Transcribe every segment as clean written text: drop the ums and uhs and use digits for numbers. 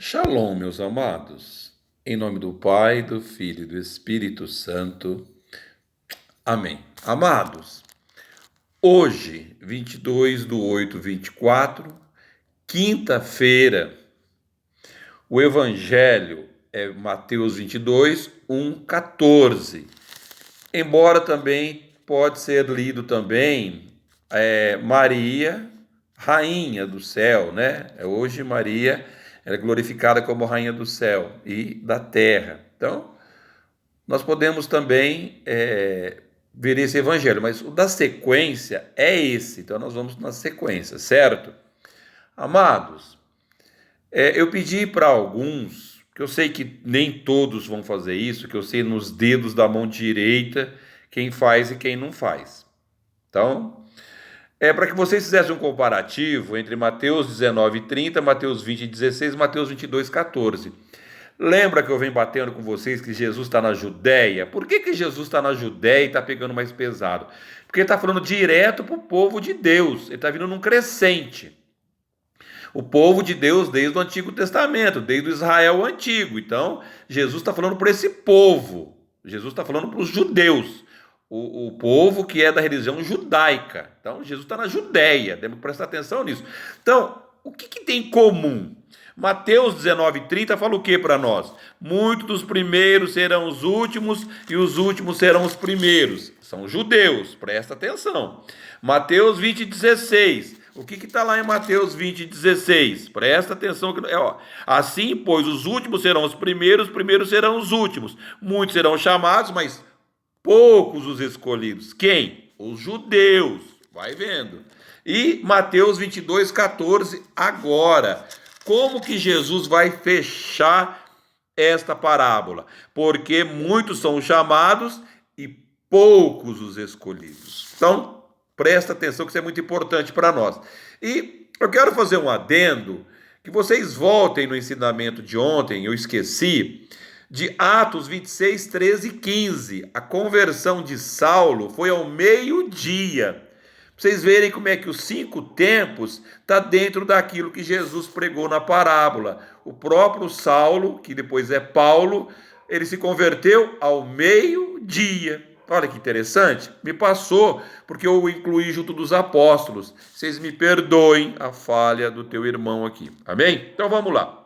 Shalom, meus amados. Em nome do Pai, do Filho e do Espírito Santo. Amém. Amados, hoje, 22/8/24, quinta-feira, o Evangelho é Mateus 22:1-14. Embora também pode ser lido também Maria, Rainha do céu, né? Hoje Maria é glorificada como Rainha do céu e da terra. Então, nós podemos também ver esse evangelho, mas o da sequência é esse. Então, nós vamos na sequência, certo? Amados, eu pedi para alguns, que eu sei que nem todos vão fazer isso, que eu sei nos dedos da mão direita quem faz e quem não faz. Então, para que vocês fizessem um comparativo entre Mateus 19:30, Mateus 20:16 e Mateus 22:14. Lembra que eu venho batendo com vocês que Jesus está na Judéia? Por que Jesus está na Judéia e está pegando mais pesado? Porque ele está falando direto para o povo de Deus. Ele está vindo num crescente. O povo de Deus desde o Antigo Testamento, desde o Israel antigo. Então, Jesus está falando para esse povo. Jesus está falando para os judeus. O povo que é da religião judaica. Então, Jesus está na Judéia. Temos que prestar atenção nisso. Então, o que tem em comum? Mateus 19:30 fala o que para nós? Muitos dos primeiros serão os últimos e os últimos serão os primeiros. São judeus, presta atenção. Mateus 20:16. O que está lá em Mateus 20:16? Presta atenção. Assim, pois, os últimos serão os primeiros serão os últimos. Muitos serão chamados, mas poucos os escolhidos. Quem? Os judeus. Vai vendo. E Mateus 22:14 agora. Como que Jesus vai fechar esta parábola? Porque muitos são os chamados e poucos os escolhidos. Então, presta atenção que isso é muito importante para nós. E eu quero fazer um adendo, que vocês voltem no ensinamento de ontem, eu esqueci, de Atos 26, 13 e 15. A conversão de Saulo foi ao meio-dia. Vocês verem como é que os 5 tempos está dentro daquilo que Jesus pregou na parábola. O próprio Saulo, que depois é Paulo, ele se converteu ao meio-dia. Olha que interessante, me passou, porque eu o incluí junto dos apóstolos. Vocês me perdoem a falha do teu irmão aqui, amém? Então vamos lá.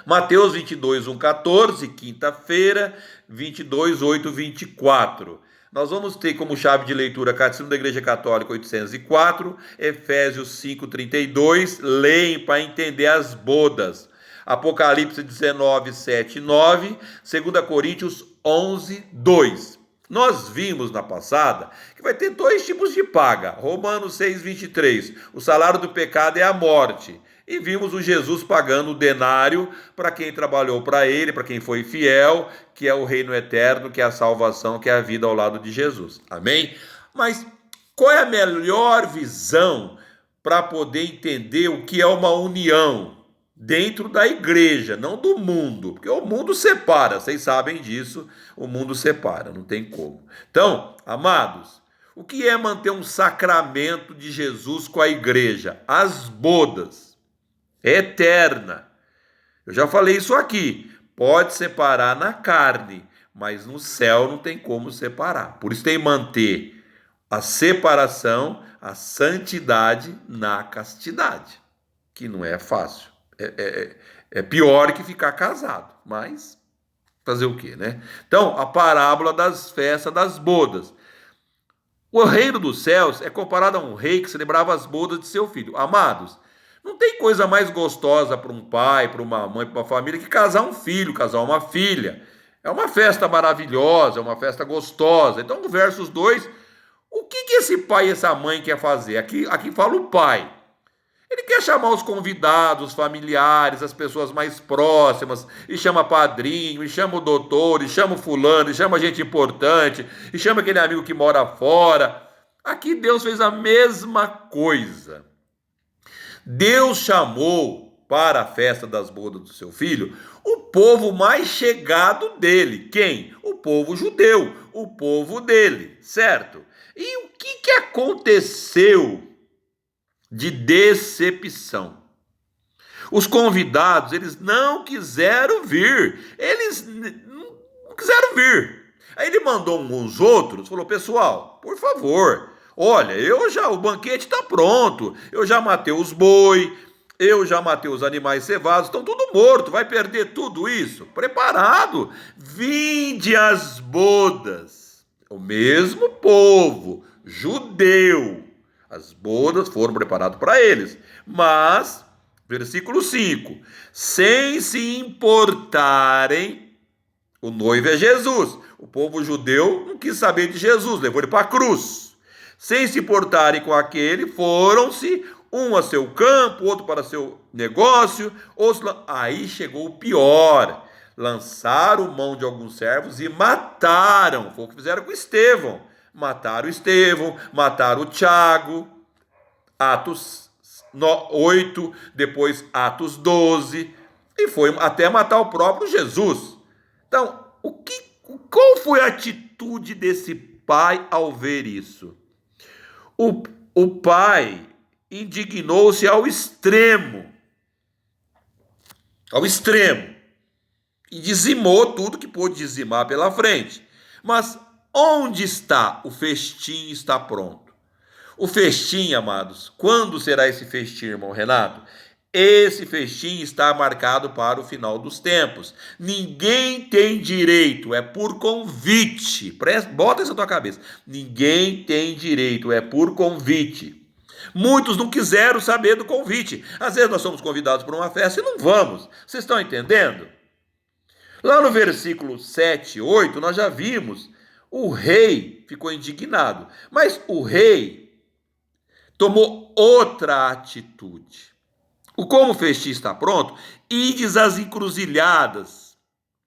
Mateus 22:1-14, quinta-feira, 22:8-24. Nós vamos ter como chave de leitura Catecismo da Igreja Católica 804, Efésios 5:32, leem para entender as bodas. Apocalipse 19, 7 e 9, 2 Coríntios 11, 2. Nós vimos na passada que vai ter 2 tipos de paga. Romanos 6:23, o salário do pecado é a morte. E vimos o Jesus pagando o denário para quem trabalhou para ele, para quem foi fiel, que é o reino eterno, que é a salvação, que é a vida ao lado de Jesus. Amém? Mas qual é a melhor visão para poder entender o que é uma união dentro da igreja, não do mundo? Porque o mundo separa, vocês sabem disso, o mundo separa, não tem como. Então, amados, o que é manter um sacramento de Jesus com a igreja? As bodas. Eterna. Eu já falei isso aqui. Pode separar na carne, mas no céu não tem como separar. Por isso tem que manter a separação, a santidade na castidade, que não é fácil. É pior que ficar casado, mas fazer o quê, né? Então, a parábola das festas das bodas. O reino dos céus é comparado a um rei que celebrava as bodas de seu filho. Amados, não tem coisa mais gostosa para um pai, para uma mãe, para uma família que casar um filho, casar uma filha. É uma festa maravilhosa, é uma festa gostosa. Então, no versos 2, o que esse pai e essa mãe quer fazer? Aqui fala o pai. Ele quer chamar os convidados, os familiares, as pessoas mais próximas, e chama padrinho, e chama o doutor, e chama o fulano, e chama gente importante, e chama aquele amigo que mora fora. Aqui Deus fez a mesma coisa. Deus chamou para a festa das bodas do seu filho o povo mais chegado dele. Quem? O povo judeu, o povo dele, certo? E o que aconteceu de decepção? Os convidados, eles não quiseram vir. Eles não quiseram vir. Aí ele mandou uns outros, falou: pessoal, por favor, olha, o banquete está pronto. Eu já matei os boi, eu já matei os animais cevados, estão tudo morto. Vai perder tudo isso? Preparado. Vinde às bodas. O mesmo povo, judeu. As bodas foram preparadas para eles. Mas, versículo 5: sem se importarem, o noivo é Jesus. O povo judeu não quis saber de Jesus, levou ele para a cruz. Sem se importarem com aquele, foram-se, um a seu campo, outro para seu negócio. Aí chegou o pior. Lançaram mão de alguns servos e mataram. Foi o que fizeram com Estevão. Mataram Estevão, mataram o Tiago. Atos 8, depois Atos 12. E foi até matar o próprio Jesus. Então, qual foi a atitude desse pai ao ver isso? O pai indignou-se ao extremo, e dizimou tudo que pôde dizimar pela frente. Mas onde está? O festim está pronto. O festim, amados, quando será esse festim, irmão Renato? Esse festim está marcado para o final dos tempos. Ninguém tem direito, é por convite. Bota isso na tua cabeça. Ninguém tem direito, é por convite. Muitos não quiseram saber do convite. Às vezes nós somos convidados para uma festa e não vamos. Vocês estão entendendo? Lá no versículo 7, 8, nós já vimos. O rei ficou indignado. Mas o rei tomou outra atitude. Como o festim está pronto, ides às encruzilhadas,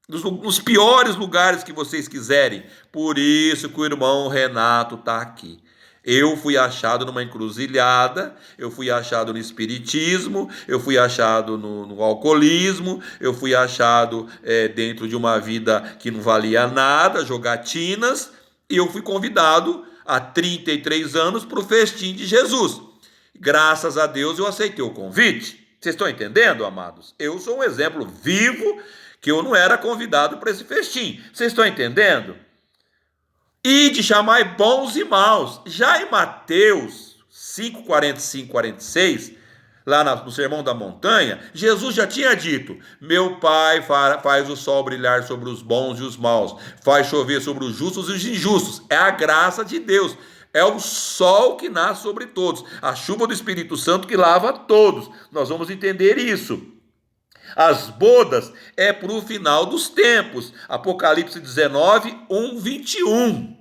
nos piores lugares que vocês quiserem. Por isso que o irmão Renato está aqui. Eu fui achado numa encruzilhada, eu fui achado no espiritismo, eu fui achado no alcoolismo, eu fui achado dentro de uma vida que não valia nada, jogatinas, e eu fui convidado há 33 anos para o festim de Jesus. Graças a Deus eu aceitei o convite. Vocês estão entendendo, amados? Eu sou um exemplo vivo que eu não era convidado para esse festim. Vocês estão entendendo? Ide, chamai bons e maus. Já em Mateus 5, 45, 46, lá no Sermão da Montanha, Jesus já tinha dito: meu Pai faz o sol brilhar sobre os bons e os maus, faz chover sobre os justos e os injustos. É a graça de Deus. É o sol que nasce sobre todos, a chuva do Espírito Santo que lava todos. Nós vamos entender isso. As bodas é para o final dos tempos. Apocalipse 19, 1, 21.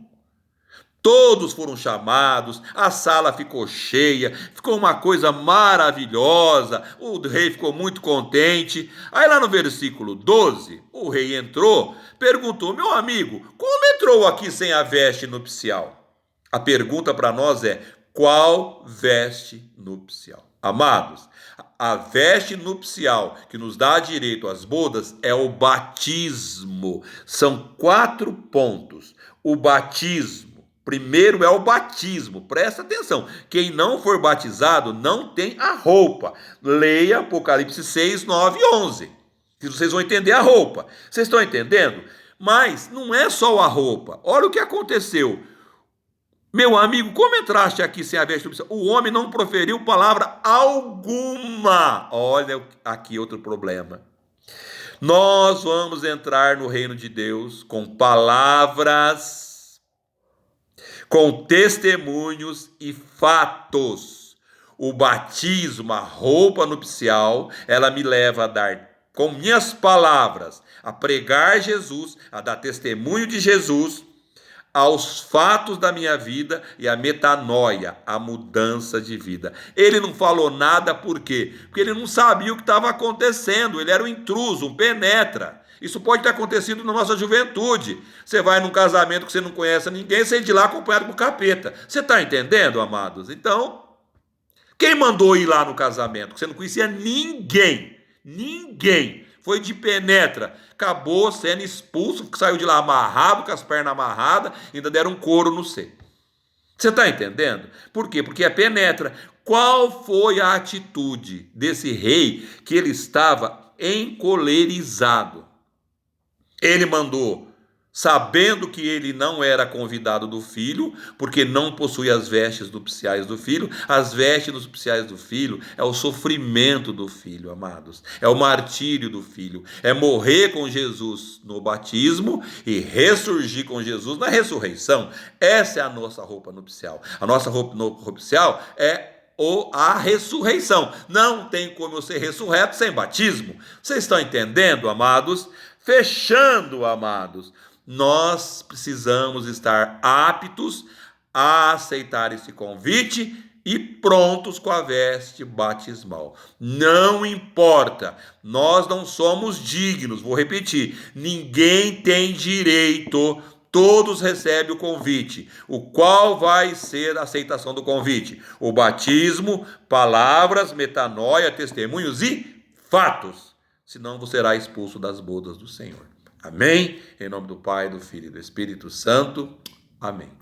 Todos foram chamados, a sala ficou cheia, ficou uma coisa maravilhosa, o rei ficou muito contente. Aí lá no versículo 12, o rei entrou, perguntou: meu amigo, como entrou aqui sem a veste nupcial? A pergunta para nós é: qual veste nupcial? Amados, a veste nupcial que nos dá direito às bodas é o batismo. São 4 pontos. O batismo. Primeiro é o batismo. Presta atenção. Quem não for batizado não tem a roupa. Leia Apocalipse 6, 9 e 11. Vocês vão entender a roupa. Vocês estão entendendo? Mas não é só a roupa. Olha o que aconteceu. Meu amigo, como entraste aqui sem a veste nupcial? O homem não proferiu palavra alguma. Olha aqui outro problema. Nós vamos entrar no reino de Deus com palavras, com testemunhos e fatos. O batismo, a roupa nupcial, ela me leva a dar, com minhas palavras, a pregar Jesus, a dar testemunho de Jesus, aos fatos da minha vida e a metanoia, a mudança de vida. Ele não falou nada, por quê? Porque ele não sabia o que estava acontecendo, ele era um intruso, um penetra. Isso pode ter acontecido na nossa juventude. Você vai num casamento que você não conhece ninguém, você ir de lá acompanhado com o capeta. Você está entendendo, amados? Então, quem mandou ir lá no casamento? Que você não conhecia ninguém. Ninguém. Foi de penetra, acabou sendo expulso, saiu de lá amarrado, com as pernas amarradas, ainda deram um couro no C. Você está entendendo? Por quê? Porque é penetra. Qual foi a atitude desse rei que ele estava encolerizado? Ele mandou, sabendo que ele não era convidado do filho, porque não possuía as vestes nupciais do filho. As vestes nupciais do filho é o sofrimento do filho, amados. É o martírio do filho. É morrer com Jesus no batismo e ressurgir com Jesus na ressurreição. Essa é a nossa roupa nupcial. A nossa roupa nupcial é a ressurreição. Não tem como eu ser ressurreto sem batismo. Vocês estão entendendo, amados? Fechando, amados, nós precisamos estar aptos a aceitar esse convite e prontos com a veste batismal. Não importa, nós não somos dignos, vou repetir, ninguém tem direito. Todos recebem o convite. O qual vai ser a aceitação do convite? O batismo, palavras, metanoia, testemunhos e fatos. Senão você será expulso das bodas do Senhor. Amém? Em nome do Pai, do Filho e do Espírito Santo. Amém.